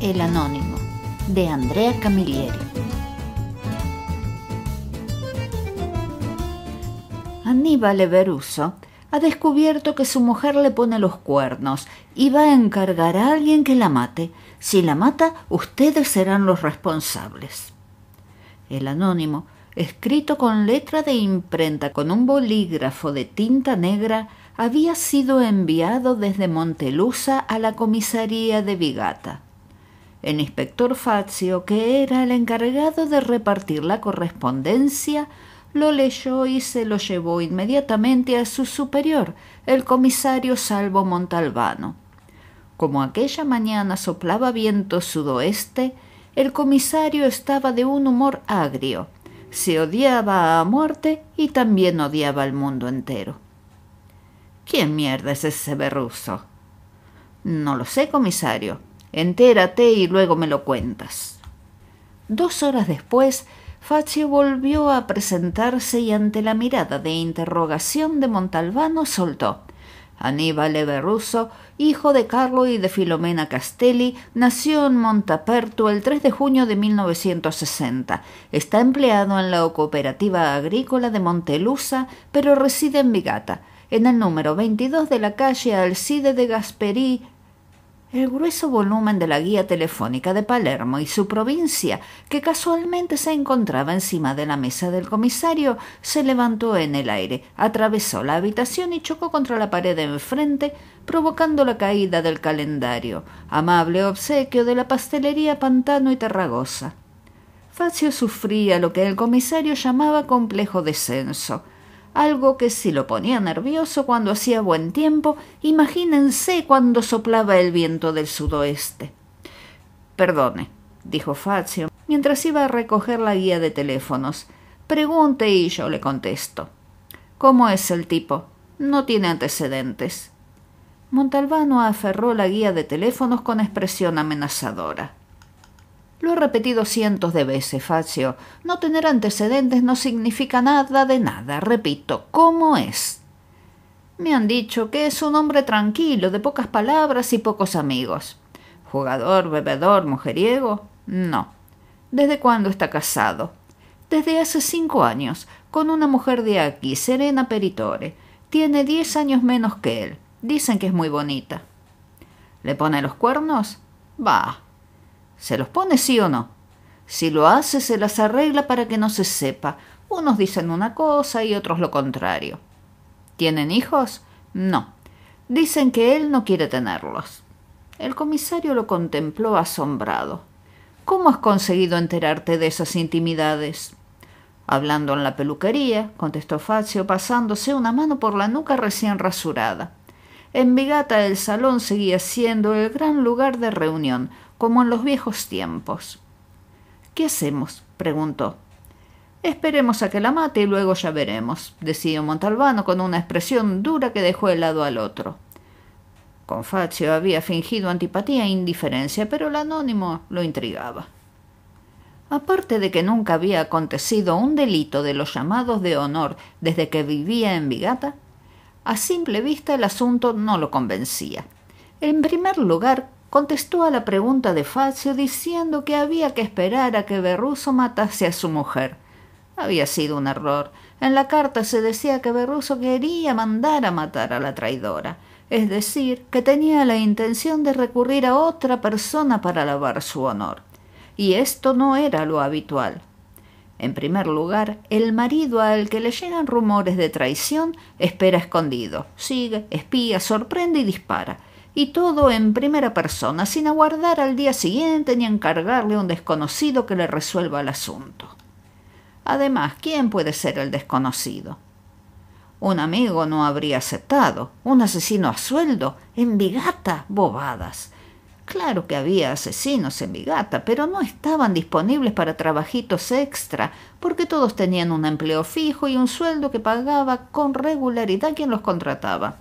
El Anónimo, de Andrea Camilleri. Aníbal Everuso ha descubierto que su mujer le pone los cuernos y va a encargar a alguien que la mate. Si la mata, ustedes serán los responsables. El Anónimo, escrito con letra de imprenta con un bolígrafo de tinta negra, había sido enviado desde Montelusa a la comisaría de Vigata. El inspector Fazio, que era el encargado de repartir la correspondencia, lo leyó y se lo llevó inmediatamente a su superior, el comisario Salvo Montalbano. Como aquella mañana soplaba viento sudoeste, el comisario estaba de un humor agrio. Se odiaba a muerte y también odiaba al mundo entero. ¿Quién mierda es ese Everuso? No lo sé, comisario. Entérate y luego me lo cuentas. 2 horas después, Fazio volvió a presentarse y ante la mirada de interrogación de Montalbano soltó: Aníbal Everuso, hijo de Carlo y de Filomena Castelli, nació en Montaperto el 3 de junio de 1960. Está empleado en la cooperativa agrícola de Montelusa, pero reside en Vigata, en el número 22 de la calle Alcide de Gasperi. El grueso volumen de la guía telefónica de Palermo y su provincia, que casualmente se encontraba encima de la mesa del comisario, se levantó en el aire, atravesó la habitación y chocó contra la pared de enfrente, provocando la caída del calendario, amable obsequio de la pastelería Pantano y Tarragosa. Fazio sufría lo que el comisario llamaba complejo descenso, algo que si lo ponía nervioso cuando hacía buen tiempo, imagínense cuando soplaba el viento del sudoeste. «Perdone», dijo Fazio, mientras iba a recoger la guía de teléfonos. «Pregunte y yo le contesto». «¿Cómo es el tipo? No tiene antecedentes». Montalbano aferró la guía de teléfonos con expresión amenazadora. «Lo he repetido cientos de veces, Fazio. No tener antecedentes no significa nada de nada. Repito, ¿cómo es?» «Me han dicho que es un hombre tranquilo, de pocas palabras y pocos amigos». «¿Jugador, bebedor, mujeriego?» «No». «¿Desde cuándo está casado?» «Desde hace 5 años, con una mujer de aquí, Serena Peritore. Tiene 10 años menos que él. Dicen que es muy bonita». «¿Le pone los cuernos?» «Bah». ¿Se los pone, sí o no? Si lo hace, se las arregla para que no se sepa. Unos dicen una cosa y otros lo contrario. ¿Tienen hijos? No. Dicen que él no quiere tenerlos. El comisario lo contempló asombrado. ¿Cómo has conseguido enterarte de esas intimidades? Hablando en la peluquería, contestó Fazio, pasándose una mano por la nuca recién rasurada. En Vigata el salón seguía siendo el gran lugar de reunión, como en los viejos tiempos. «¿Qué hacemos?», preguntó. «Esperemos a que la mate y luego ya veremos», decidió Montalbano con una expresión dura que dejó helado al otro. Con Fazio había fingido antipatía e indiferencia, pero el Anónimo lo intrigaba. Aparte de que nunca había acontecido un delito de los llamados de honor desde que vivía en Vigata, a simple vista el asunto no lo convencía. En primer lugar, contestó a la pregunta de Fazio diciendo que había que esperar a que Everuso matase a su mujer. Había sido un error. En la carta se decía que Everuso quería mandar a matar a la traidora, es decir, que tenía la intención de recurrir a otra persona para lavar su honor. Y esto no era lo habitual. En primer lugar, el marido al que le llegan rumores de traición espera escondido, sigue, espía, sorprende y dispara. Y todo en primera persona, sin aguardar al día siguiente ni encargarle a un desconocido que le resuelva el asunto. Además, ¿quién puede ser el desconocido? Un amigo no habría aceptado. Un asesino a sueldo. En Vigata, bobadas. Claro que había asesinos en Vigata, pero no estaban disponibles para trabajitos extra, porque todos tenían un empleo fijo y un sueldo que pagaba con regularidad quien los contrataba.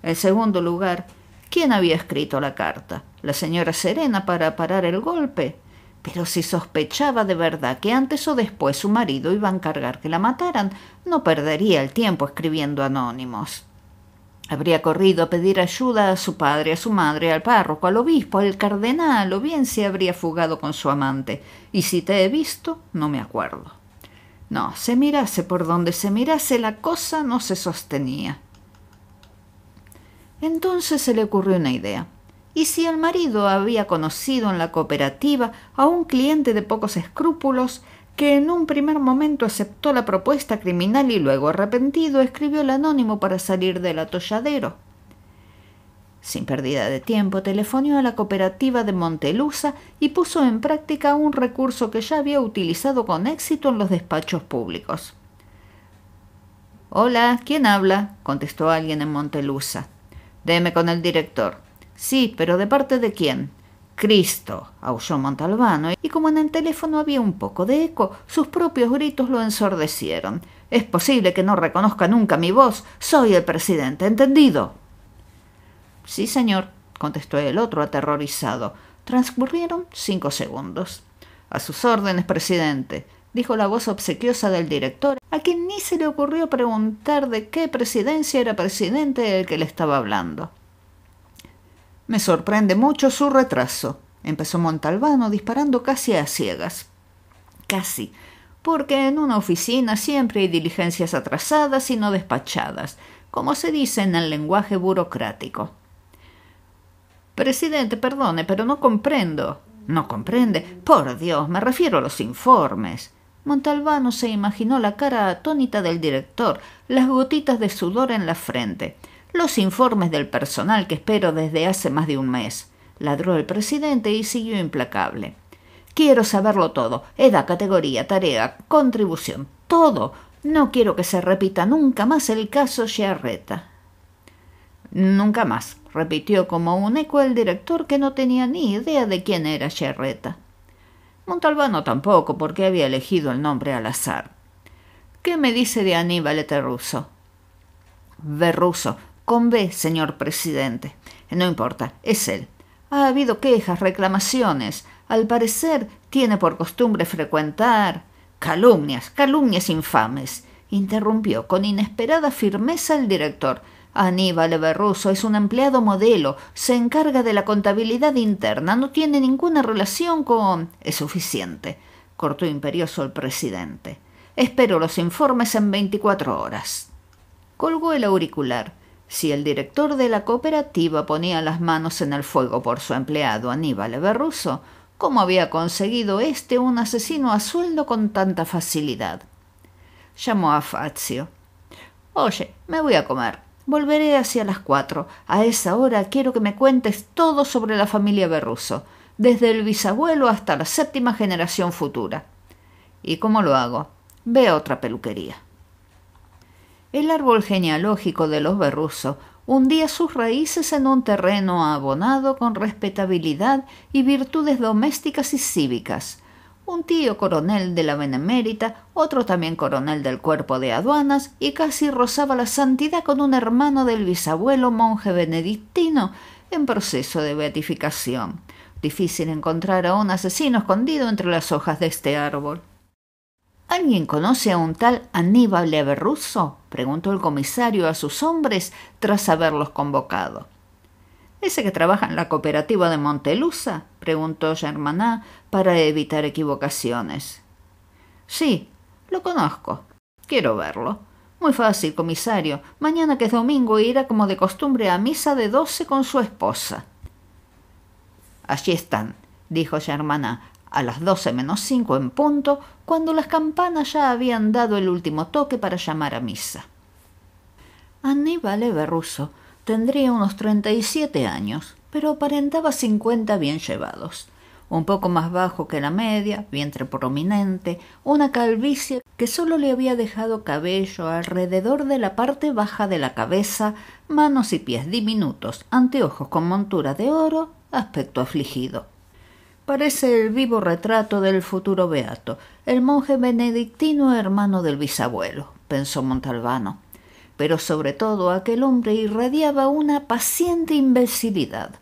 En segundo lugar, ¿quién había escrito la carta? ¿La señora Serena para parar el golpe? Pero si sospechaba de verdad que antes o después su marido iba a encargar que la mataran, no perdería el tiempo escribiendo anónimos. Habría corrido a pedir ayuda a su padre, a su madre, al párroco, al obispo, al cardenal, o bien se habría fugado con su amante. Y si te he visto, no me acuerdo. No, se mirase por donde se mirase, la cosa no se sostenía. Entonces se le ocurrió una idea. ¿Y si el marido había conocido en la cooperativa a un cliente de pocos escrúpulos que en un primer momento aceptó la propuesta criminal y luego, arrepentido, escribió el anónimo para salir del atolladero? Sin pérdida de tiempo, telefoneó a la cooperativa de Montelusa y puso en práctica un recurso que ya había utilizado con éxito en los despachos públicos. «Hola, ¿quién habla?», contestó alguien en Montelusa. «Deme con el director». «Sí, pero ¿de parte de quién?». «Cristo», aulló Montalbano, y como en el teléfono había un poco de eco, sus propios gritos lo ensordecieron. «Es posible que no reconozca nunca mi voz. Soy el presidente, ¿entendido?». «Sí, señor», contestó el otro aterrorizado. Transcurrieron 5 segundos. «A sus órdenes, presidente», dijo la voz obsequiosa del director, a quien ni se le ocurrió preguntar de qué presidencia era presidente el que le estaba hablando. «Me sorprende mucho su retraso», empezó Montalbano, disparando casi a ciegas. «Casi, porque en una oficina siempre hay diligencias atrasadas y no despachadas, como se dice en el lenguaje burocrático». «Presidente, perdone, pero no comprendo». «¿No comprende? Por Dios, me refiero a los informes». Montalbano se imaginó la cara atónita del director, las gotitas de sudor en la frente. «Los informes del personal que espero desde hace más de un mes», ladró el presidente y siguió implacable. «Quiero saberlo todo, edad, categoría, tarea, contribución, todo. No quiero que se repita nunca más el caso Chiarreta». «Nunca más», repitió como un eco el director, que no tenía ni idea de quién era Chiarreta. Montalbano tampoco, porque había elegido el nombre al azar. «¿Qué me dice de Aníbal Verruso?» «Verruso, con B, señor presidente». «No importa, es él. Ha habido quejas, reclamaciones. Al parecer tiene por costumbre frecuentar...» «Calumnias, calumnias infames», interrumpió con inesperada firmeza el director. «Aníbal Verruso es un empleado modelo, se encarga de la contabilidad interna, no tiene ninguna relación con...». «Es suficiente», cortó imperioso el presidente. «Espero los informes en 24 horas». Colgó el auricular. Si el director de la cooperativa ponía las manos en el fuego por su empleado Aníbal Verruso, ¿cómo había conseguido éste un asesino a sueldo con tanta facilidad? Llamó a Fazio. «Oye, me voy a comer. Volveré hacia las 4. A esa hora quiero que me cuentes todo sobre la familia Verruso, desde el bisabuelo hasta la 7ª generación futura». «¿Y cómo lo hago?». «Ve a otra peluquería». El árbol genealógico de los Verruso hundía sus raíces en un terreno abonado con respetabilidad y virtudes domésticas y cívicas. Un tío coronel de la Benemérita, otro también coronel del Cuerpo de Aduanas, y casi rozaba la santidad con un hermano del bisabuelo monje benedictino en proceso de beatificación. Difícil encontrar a un asesino escondido entre las hojas de este árbol. «¿Alguien conoce a un tal Aníbal Verruso?», preguntó el comisario a sus hombres tras haberlos convocado. «¿Ese que trabaja en la cooperativa de Montelusa?», preguntó Germanat para evitar equivocaciones. «Sí, lo conozco. Quiero verlo». «Muy fácil, comisario. Mañana, que es domingo, irá como de costumbre a misa de 12 con su esposa». «Allí están», dijo Germanat, a las 12 menos 5 en punto, cuando las campanas ya habían dado el último toque para llamar a misa. Aníbal Verruso tendría unos 37 años, pero aparentaba 50 bien llevados. Un poco más bajo que la media, vientre prominente, una calvicie que solo le había dejado cabello alrededor de la parte baja de la cabeza, manos y pies diminutos, anteojos con montura de oro, aspecto afligido. «Parece el vivo retrato del futuro beato, el monje benedictino hermano del bisabuelo», pensó Montalbano. Pero sobre todo aquel hombre irradiaba una paciente imbecilidad.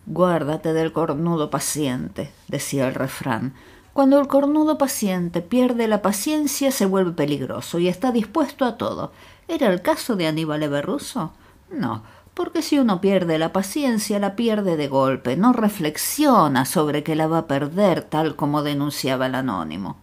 «Guárdate del cornudo paciente», decía el refrán. Cuando el cornudo paciente pierde la paciencia se vuelve peligroso y está dispuesto a todo. ¿Era el caso de Aníbal Everruso? No, porque si uno pierde la paciencia, la pierde de golpe, no reflexiona sobre que la va a perder tal como denunciaba el anónimo.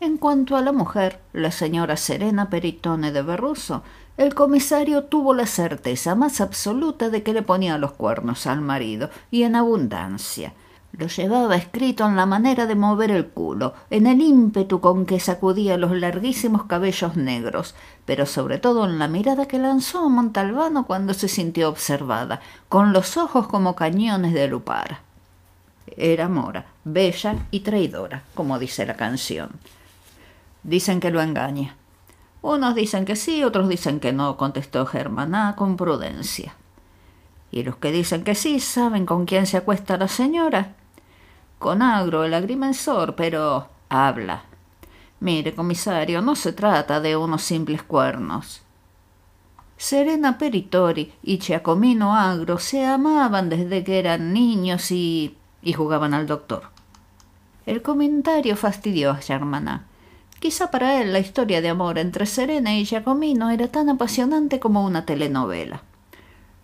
En cuanto a la mujer, la señora Serena Peritone de Everruso, el comisario tuvo la certeza más absoluta de que le ponía los cuernos al marido, y en abundancia. Lo llevaba escrito en la manera de mover el culo, en el ímpetu con que sacudía los larguísimos cabellos negros, pero sobre todo en la mirada que lanzó a Montalbano cuando se sintió observada, con los ojos como cañones de Lupara. Era mora, bella y traidora, como dice la canción. Dicen que lo engaña. Unos dicen que sí, otros dicen que no, contestó Germaná con prudencia. ¿Y los que dicen que sí saben con quién se acuesta la señora? Con Agro, el agrimensor, pero habla. Mire, comisario, no se trata de unos simples cuernos. Serena Peritori y Giacomino Agro se amaban desde que eran niños y jugaban al doctor. El comentario fastidió a Germaná. Quizá para él la historia de amor entre Serena y Giacomino era tan apasionante como una telenovela.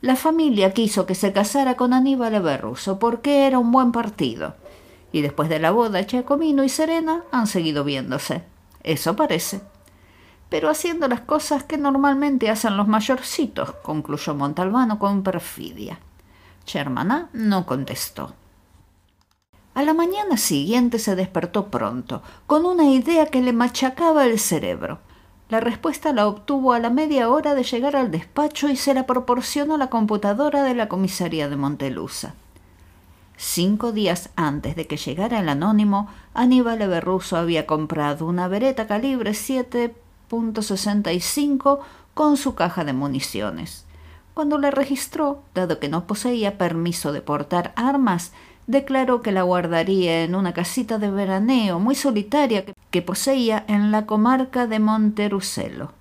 La familia quiso que se casara con Aníbal Everruso porque era un buen partido. Y después de la boda, Giacomino y Serena han seguido viéndose. Eso parece. Pero haciendo las cosas que normalmente hacen los mayorcitos, concluyó Montalbano con perfidia. Germaná no contestó. A la mañana siguiente se despertó pronto, con una idea que le machacaba el cerebro. La respuesta la obtuvo a la media hora de llegar al despacho y se la proporcionó la computadora de la comisaría de Montelusa. 5 días antes de que llegara el anónimo, Aníbal Everruso había comprado una Beretta calibre 7.65 con su caja de municiones. Cuando la registró, dado que no poseía permiso de portar armas, declaró que la guardaría en una casita de veraneo muy solitaria que poseía en la comarca de Monterucelo.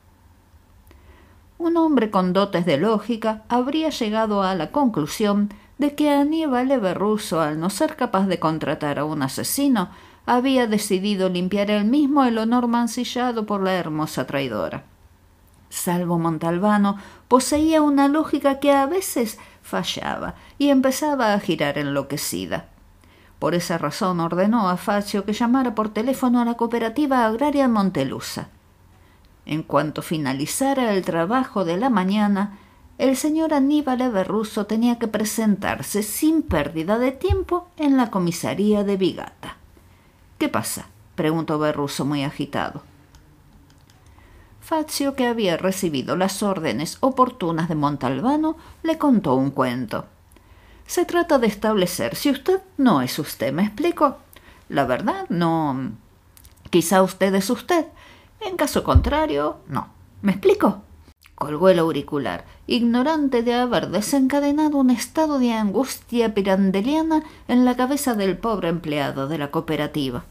Un hombre con dotes de lógica habría llegado a la conclusión de que Aníbal Everruso, al no ser capaz de contratar a un asesino, había decidido limpiar él mismo el honor mancillado por la hermosa traidora. Salvo Montalbano, poseía una lógica que a veces fallaba y empezaba a girar enloquecida. Por esa razón ordenó a Fazio que llamara por teléfono a la cooperativa agraria Montelusa. En cuanto finalizara el trabajo de la mañana, el señor Aníbal Everruso tenía que presentarse sin pérdida de tiempo en la comisaría de Vigata. «¿Qué pasa?», preguntó Everruso muy agitado. Fazio, que había recibido las órdenes oportunas de Montalbano, le contó un cuento. «Se trata de establecer si usted no es usted, ¿me explico? La verdad, no. Quizá usted es usted. En caso contrario, no. ¿Me explico?». Colgó el auricular, ignorante de haber desencadenado un estado de angustia pirandeliana en la cabeza del pobre empleado de la cooperativa.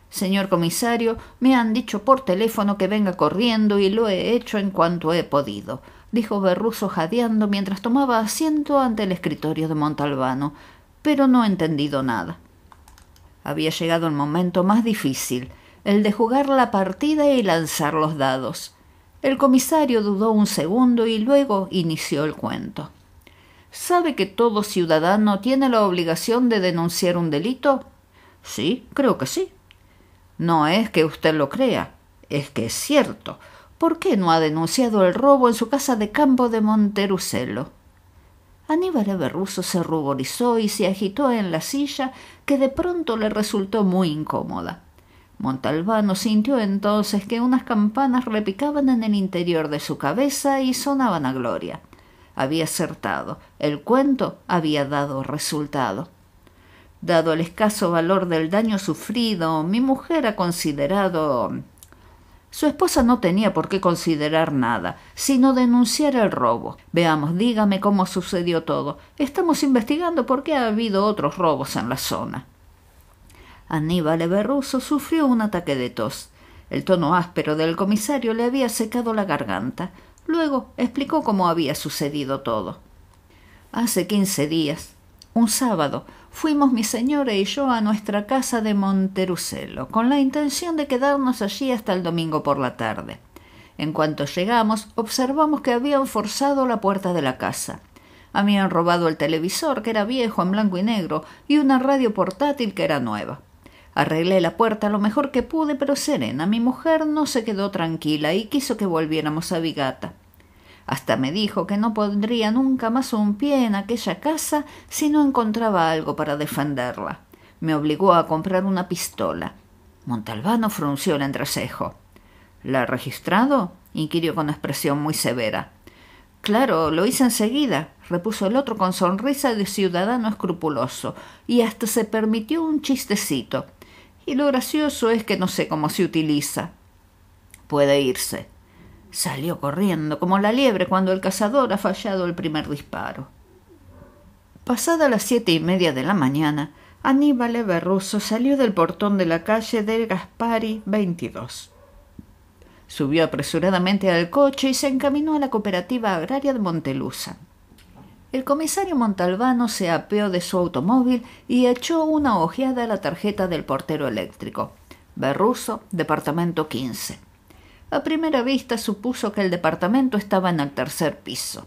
«Señor comisario, me han dicho por teléfono que venga corriendo y lo he hecho en cuanto he podido», dijo Everruso jadeando mientras tomaba asiento ante el escritorio de Montalbano, «pero no he entendido nada». Había llegado el momento más difícil, el de jugar la partida y lanzar los dados. El comisario dudó un segundo y luego inició el cuento. «¿Sabe que todo ciudadano tiene la obligación de denunciar un delito?». «Sí, creo que sí». «No es que usted lo crea, es que es cierto. ¿Por qué no ha denunciado el robo en su casa de campo de Monterucelo?». Aníbal Everruso se ruborizó y se agitó en la silla, que de pronto le resultó muy incómoda. Montalbano sintió entonces que unas campanas repicaban en el interior de su cabeza y sonaban a gloria. Había acertado, el cuento había dado resultado. «Dado el escaso valor del daño sufrido, mi mujer ha considerado». Su esposa no tenía por qué considerar nada, sino denunciar el robo. «Veamos, dígame cómo sucedió todo. Estamos investigando por qué ha habido otros robos en la zona». Aníbal Everruso sufrió un ataque de tos. El tono áspero del comisario le había secado la garganta. Luego explicó cómo había sucedido todo. «Hace 15 días, un sábado, fuimos mi señora y yo a nuestra casa de Monterucelo, con la intención de quedarnos allí hasta el domingo por la tarde. En cuanto llegamos, observamos que habían forzado la puerta de la casa. Habían robado el televisor, que era viejo, en blanco y negro, y una radio portátil que era nueva. Arreglé la puerta lo mejor que pude, pero Serena, mi mujer, no se quedó tranquila y quiso que volviéramos a Vigata. Hasta me dijo que no pondría nunca más un pie en aquella casa si no encontraba algo para defenderla. Me obligó a comprar una pistola. Montalbano frunció el entrecejo. ¿La ha registrado?, inquirió con expresión muy severa. Claro, lo hice enseguida, repuso el otro con sonrisa de ciudadano escrupuloso, y hasta se permitió un chistecito. Y lo gracioso es que no sé cómo se utiliza. Puede irse. Salió corriendo como la liebre cuando el cazador ha fallado el primer disparo. Pasadas las 7:30 de la mañana, Aníbal Verruso salió del portón de la calle del Gaspari 22. Subió apresuradamente al coche y se encaminó a la cooperativa agraria de Montelusa. El comisario Montalbano se apeó de su automóvil y echó una ojeada a la tarjeta del portero eléctrico. Verruso, departamento 15. A primera vista supuso que el departamento estaba en el 3er piso.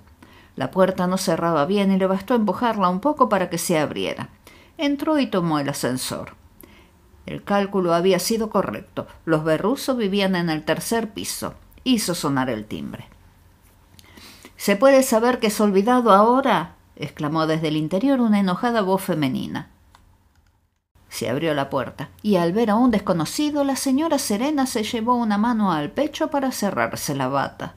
La puerta no cerraba bien y le bastó empujarla un poco para que se abriera. Entró y tomó el ascensor. El cálculo había sido correcto. Los Verruso vivían en el 3er piso. Hizo sonar el timbre. ¿Se puede saber qué es olvidado ahora?, exclamó desde el interior una enojada voz femenina. Se abrió la puerta, y al ver a un desconocido, la señora Serena se llevó una mano al pecho para cerrarse la bata.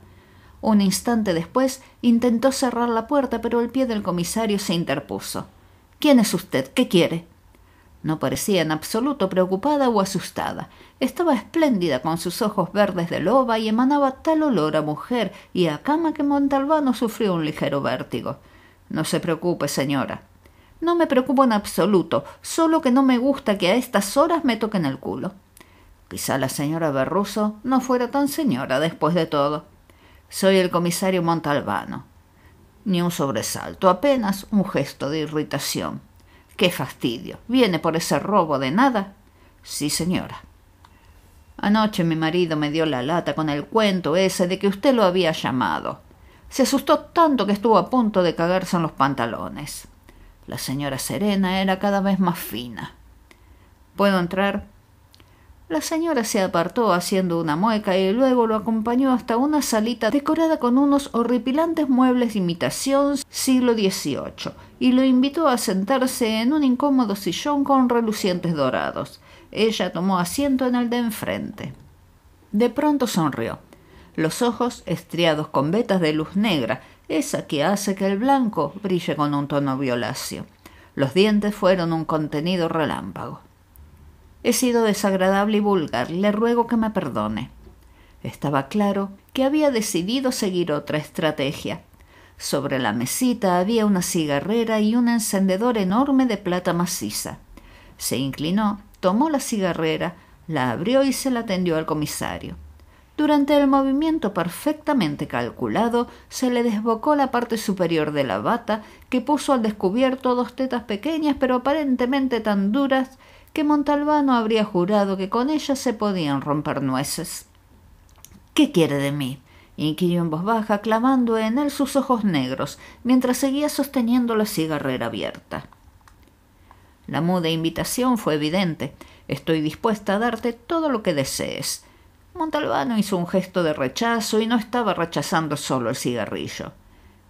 Un instante después intentó cerrar la puerta, pero el pie del comisario se interpuso. ¿Quién es usted? ¿Qué quiere? No parecía en absoluto preocupada o asustada. Estaba espléndida con sus ojos verdes de loba y emanaba tal olor a mujer y a cama que Montalbano sufrió un ligero vértigo. No se preocupe, señora. No me preocupo en absoluto, solo que no me gusta que a estas horas me toquen el culo. Quizá la señora Verruso no fuera tan señora después de todo. Soy el comisario Montalbano. Ni un sobresalto, apenas un gesto de irritación. ¡Qué fastidio! ¿Viene por ese robo de nada? Sí, señora. Anoche mi marido me dio la lata con el cuento ese de que usted lo había llamado. Se asustó tanto que estuvo a punto de cagarse en los pantalones. La señora Serena era cada vez más fina. ¿Puedo entrar? La señora se apartó haciendo una mueca y luego lo acompañó hasta una salita decorada con unos horripilantes muebles de imitación siglo XVIII y lo invitó a sentarse en un incómodo sillón con relucientes dorados. Ella tomó asiento en el de enfrente. De pronto sonrió. Los ojos estriados con vetas de luz negra, esa que hace que el blanco brille con un tono violáceo. Los dientes fueron un contenido relámpago. He sido desagradable y vulgar, le ruego que me perdone. Estaba claro que había decidido seguir otra estrategia. Sobre la mesita había una cigarrera y un encendedor enorme de plata maciza. Se inclinó, tomó la cigarrera, la abrió y se la tendió al comisario. Durante el movimiento perfectamente calculado, se le desbocó la parte superior de la bata, que puso al descubierto 2 tetas pequeñas pero aparentemente tan duras que Montalbano habría jurado que con ellas se podían romper nueces. ¿Qué quiere de mí?, inquirió en voz baja, clavando en él sus ojos negros, mientras seguía sosteniendo la cigarrera abierta. La muda invitación fue evidente. Estoy dispuesta a darte todo lo que desees. Montalbano hizo un gesto de rechazo y no estaba rechazando solo el cigarrillo.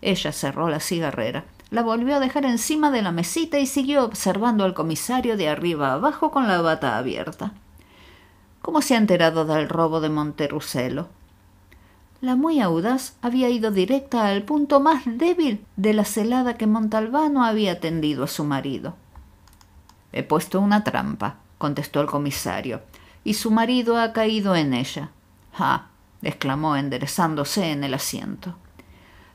Ella cerró la cigarrera, la volvió a dejar encima de la mesita y siguió observando al comisario de arriba abajo con la bata abierta. ¿Cómo se ha enterado del robo de Monterucelo? La muy audaz había ido directa al punto más débil de la celada que Montalbano había tendido a su marido. He puesto una trampa, contestó el comisario, y su marido ha caído en ella. ¡Ah!, exclamó enderezándose en el asiento.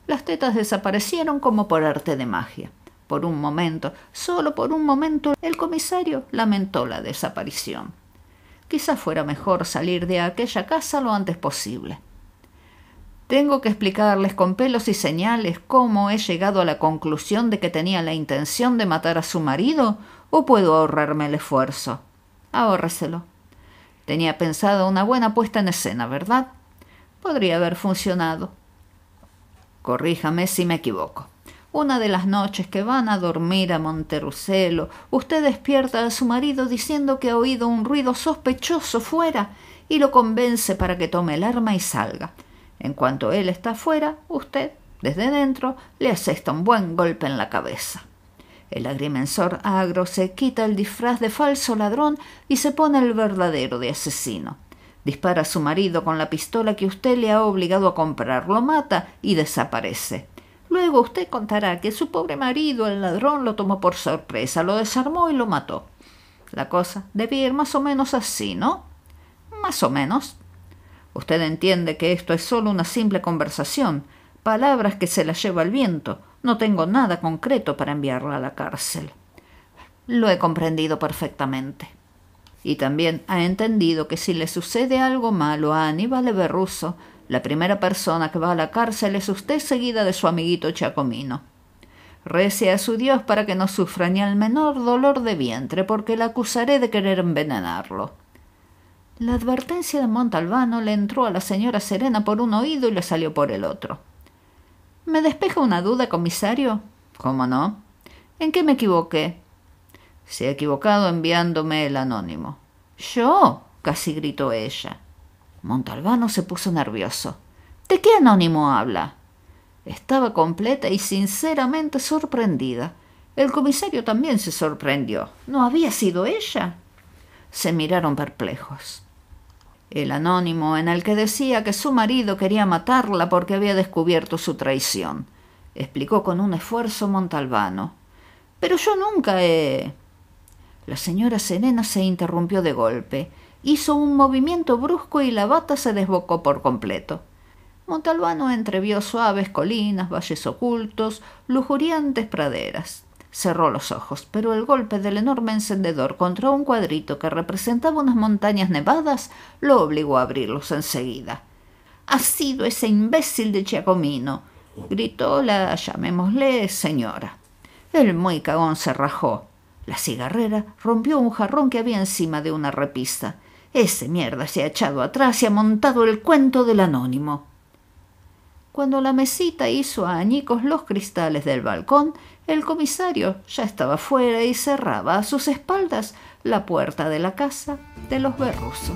Las tetas desaparecieron como por arte de magia. Por un momento, solo por un momento, el comisario lamentó la desaparición. Quizá fuera mejor salir de aquella casa lo antes posible. ¿Tengo que explicarles con pelos y señales cómo he llegado a la conclusión de que tenía la intención de matar a su marido? ¿O puedo ahorrarme el esfuerzo? Ahórreselo. Tenía pensado una buena puesta en escena, ¿verdad? Podría haber funcionado. Corríjame si me equivoco. Una de las noches que van a dormir a Monterucelo, usted despierta a su marido diciendo que ha oído un ruido sospechoso fuera y lo convence para que tome el arma y salga. En cuanto él está fuera, usted, desde dentro, le asesta un buen golpe en la cabeza. El agrimensor agro se quita el disfraz de falso ladrón y se pone el verdadero de asesino. Dispara a su marido con la pistola que usted le ha obligado a comprar, lo mata y desaparece. Luego usted contará que su pobre marido, el ladrón, lo tomó por sorpresa, lo desarmó y lo mató. La cosa debía ir más o menos así, ¿no? Más o menos. Usted entiende que esto es solo una simple conversación, palabras que se las lleva el viento. No tengo nada concreto para enviarla a la cárcel. Lo he comprendido perfectamente. Y también ha entendido que si le sucede algo malo a Aníbal Berruso, la primera persona que va a la cárcel es usted, seguida de su amiguito Giacomino. Rece a su Dios para que no sufra ni el menor dolor de vientre, porque la acusaré de querer envenenarlo. La advertencia de Montalbano le entró a la señora Serena por un oído y le salió por el otro. ¿Me despeja una duda, comisario? ¿Cómo no? ¿En qué me equivoqué? Se ha equivocado enviándome el anónimo. ¿Yo? Casi gritó ella. Montalbano se puso nervioso. ¿De qué anónimo habla? Estaba completa y sinceramente sorprendida. El comisario también se sorprendió. ¿No había sido ella? Se miraron perplejos. El anónimo en el que decía que su marido quería matarla porque había descubierto su traición, explicó con un esfuerzo Montalbano. Pero yo nunca he... La señora Serena se interrumpió de golpe. Hizo un movimiento brusco y la bata se desbocó por completo. Montalbano entrevió suaves colinas, valles ocultos, lujuriantes praderas. Cerró los ojos, pero el golpe del enorme encendedor contra un cuadrito que representaba unas montañas nevadas lo obligó a abrirlos enseguida. «Ha sido ese imbécil de Giacomino», gritó la, llamémosle, señora. El muy cagón se rajó. La cigarrera rompió un jarrón que había encima de una repisa. Ese mierda se ha echado atrás y ha montado el cuento del anónimo. Cuando la mesita hizo a añicos los cristales del balcón, el comisario ya estaba fuera y cerraba a sus espaldas la puerta de la casa de los Berruso.